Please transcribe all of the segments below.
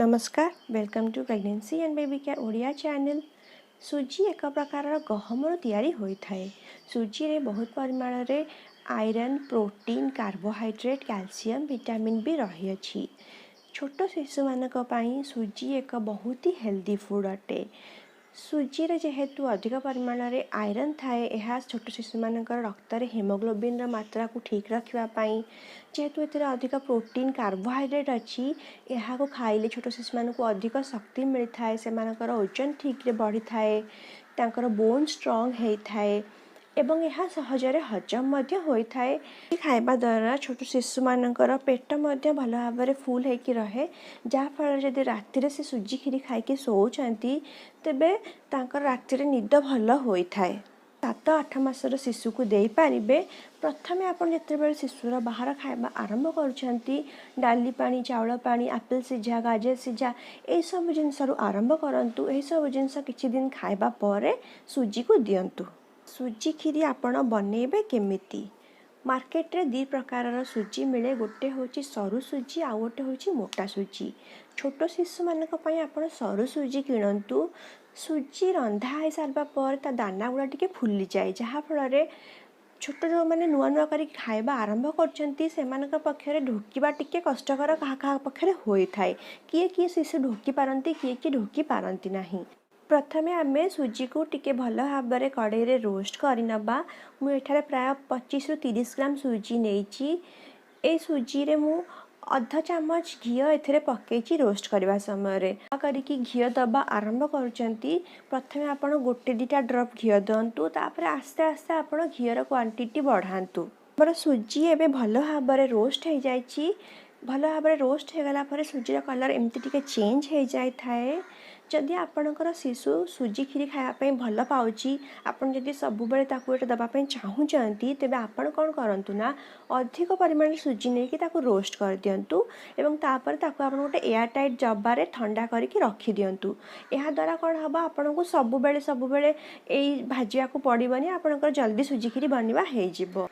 नमस्कार, welcome to pregnancy and baby care Odia channel. सुजी एक प्रकार गहमर तैयारी होता है। सुजी रे बहुत परिमाण रे iron, protein, carbohydrate, calcium, vitamin भी रही अछि। छोट शिशु मानक पई सुजी एक बहुत ही हेल्दी फूड अटे। सुजी रे जेहेतु अधिक परिमाण रे आयरन थाए, यह छोट शिशु मानकर रक्त रे हेमोग्लोबिन मात्रा को ठीक रखिबा पई, जेहेतु एथिरे अधिक प्रोटीन, कार्बोहाइड्रेट अच्छी, यह खाइले छोट शिशु मानक अधिक शक्ति मिलता है, सेमानकर ओजन ठीक रे बढ़ी थाए, तांकर बोन स्ट्रॉन्ग होता है एवं यह सहजरे हजम मध्य होता है। खाइबा द्वारा छोट शिशु मानकर पेट मध्य भल भाव में फुल होकर रहे, जहाँफल जदि राति से सुजी खीरी खाई शोचती तेबे तांकर राति निद भल होता है। 7-8 मासर शिशु को दे पारिबे। प्रथमे आप जिते शिशुर बाहर खाଇବା आरंभ करुँच, डाली पानी, चाउल पानी, आपिल सीझा, गाजर सीझा, यही सब जिनस आरंभ करूँ। यही सब जिनस किछि दिन खाइबा परे सुजी को दियंतु। सुजी खीरी आपण बनइबे केमिति? मार्केट रे 2 प्रकार सुजी मिले, गोटे होची सरू सुजी, आ गोटे होची मोटा सुजी। छोट शिशु मानक पई आपण सरू सुजी किणंतु। सुजी रंधा हो सारा पर ता दाना गुड़ा टिके फुली जाए, जहाँ फल छोट जो मैंने नुआ नुआ कर खाଇବା आरंभ कर पक्षरे ढोकिबा टिके कष्टकर, क्या पक्षरे होता है। किए किए शिशु ढोकी पारती, किए किए ढोकी पारती नहीं। प्रथमे आमे सुजी को टिके भल भाव में कड़ाई रे रोस्ट करनबा। मुझे प्राय 25 ରୁ 30 ग्राम सुजी नहीं। ए सुजी रे मु अधा चामच घी एथिरे पकई रोस्ट करने समय करके घी दबा आरंभ करुँच। प्रथमे आपण 1-2टा ड्रप घी दिंतु, तापर आस्ते आस्ते आपण घीर क्वांटिटी बढ़ातु। मोर सुजी एवं भल भाव में रोस्ट हो जाए। भल भाव में रोस्ट हो गला सुजीर कलर एमती टिके चेंज हो जाए। जदि आपणकर शिशु सुजी खीरी खायापी भल पाउची, आपन जदि सबुबले ताकू एटा दबापी चाहूँगी, तेबे आपण कौन करंतु ना अधिक परिमाण सुजी नहीं ताकू रोस्ट कर दियंतु एवं तापर ताकू आपण गोटे एयर टाइट डब्बारे ठंडा करके रखी दियंतु। एहा द्वारा कौन हबा, आपण को सबुबले एई भाजिया को पड़िबनी, आपणकर जल्दी सुजी खीरी बनवा हो जिवो।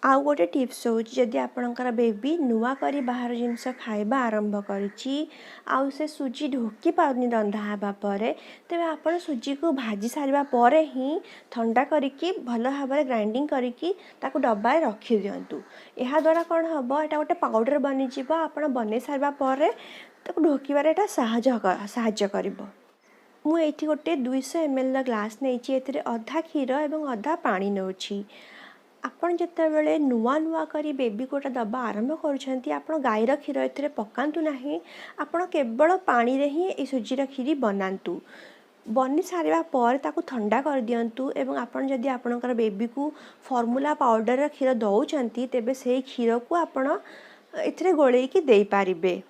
आउ गोटे टिप्स हो, जदि आपणकर बेबी नुआ करी बाहर जिनस खाइबा आरंभ करिछि, आउ से सुजी ढोकी पाउनी रंधा हेबा परे, तेबे आपण सुजी को भाजी सारिबा परे ही ठंडा करिकी भल भाव में ग्राइंडिंग करिकी ताकू डब्बा रखी दियंतु। एहा द्वारा कौन हबो, एटा गोटे पाउडर बनी जिवो। आपण बनै सारिबा परे ताकू ढोकीबारे एटा साहाय्य करिवो। मु एठी गोटे 200 ml ग्लास नहीं, एथिरे अधा क्षीर एवं अधा पानी नौछि। आपन जितेबाला नुआ नुआ करी बेबी कोटा दबा आरंभ करुँच, आपन गाईर क्षीर एथिरे पकातु नहीं। आपन केवल पानी रे ही ए सुजीर खीरी बनातु। बनी सारिबा पर ताकू ठंडा कर दियंतु एवं आपन जदि आपनकर बेबी को फॉर्मूला पाउडर क्षीर दउचंती, तेबे से क्षीर को आपन एथिरे गोलेकी देई पारिबे।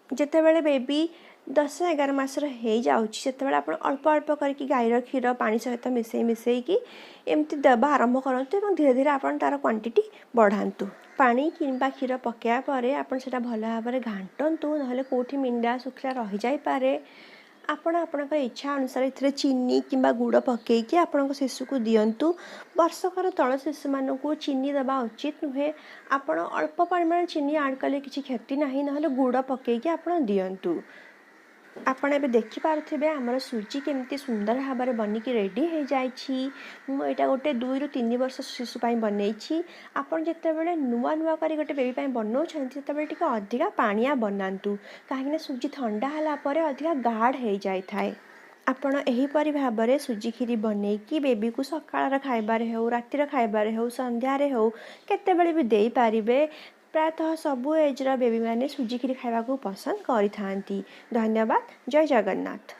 जितेबाला बेबी 10-11 मासर हो जाउछि, सेतेबाला आपण अल्प अल्प करके गाईर क्षीर पानी सहित मिसेई एमती दबा आरंभ करंतु एवं धीरे धीरे आपण तार क्वांटिटी बढ़ातु। पानी किंबा क्षीर पकाया परे आपण सेटा भल भाव में घांटंतु, नहले कोठी मिंडा सुखला रही जाई पारे। आपण आपणकर इच्छा अनुसार एथिरे चीनी किंबा गुड़ पकईकि आपणक शिशु को दियंतु। वर्षकर तल शिशु मानकु चीनी दबा उचित नुहे। आपण अल्प परिमाण चीनी ऐड कले किछि क्षति नाही, नहले गुड़ पकईकि आपण दियंतु। आपण एबे देखि पारुथिबे हमर सुजी केमती सुंदर भाव में बनिकी रेडी हो जाइछि। मु एटा गोटे 2 ରୁ 3 वर्ष शिशु पाई बनैछि। आपण जेतेबेले नुआ नुआ करी गोटे बेबी पाई बनौछन्ति, सेतेबेले टिके अधिका पानिया बनातु, काहेकि सुजी ठंडा हला परे अधिका गाढ़ हो जाए थाए। आपण एहीपरि भाव में सुजी खीरी बनैकी बेबी को सकाळ खाइबारे हो, रातिर खाइबारे हो, संध्यारे हो, केतेबेले भी देई पारिबे। प्रायतः सबु एजर बेबी माने सुजी खीरी खाइबा को पसंद करिथांती। धन्यवाद। जय जगन्नाथ।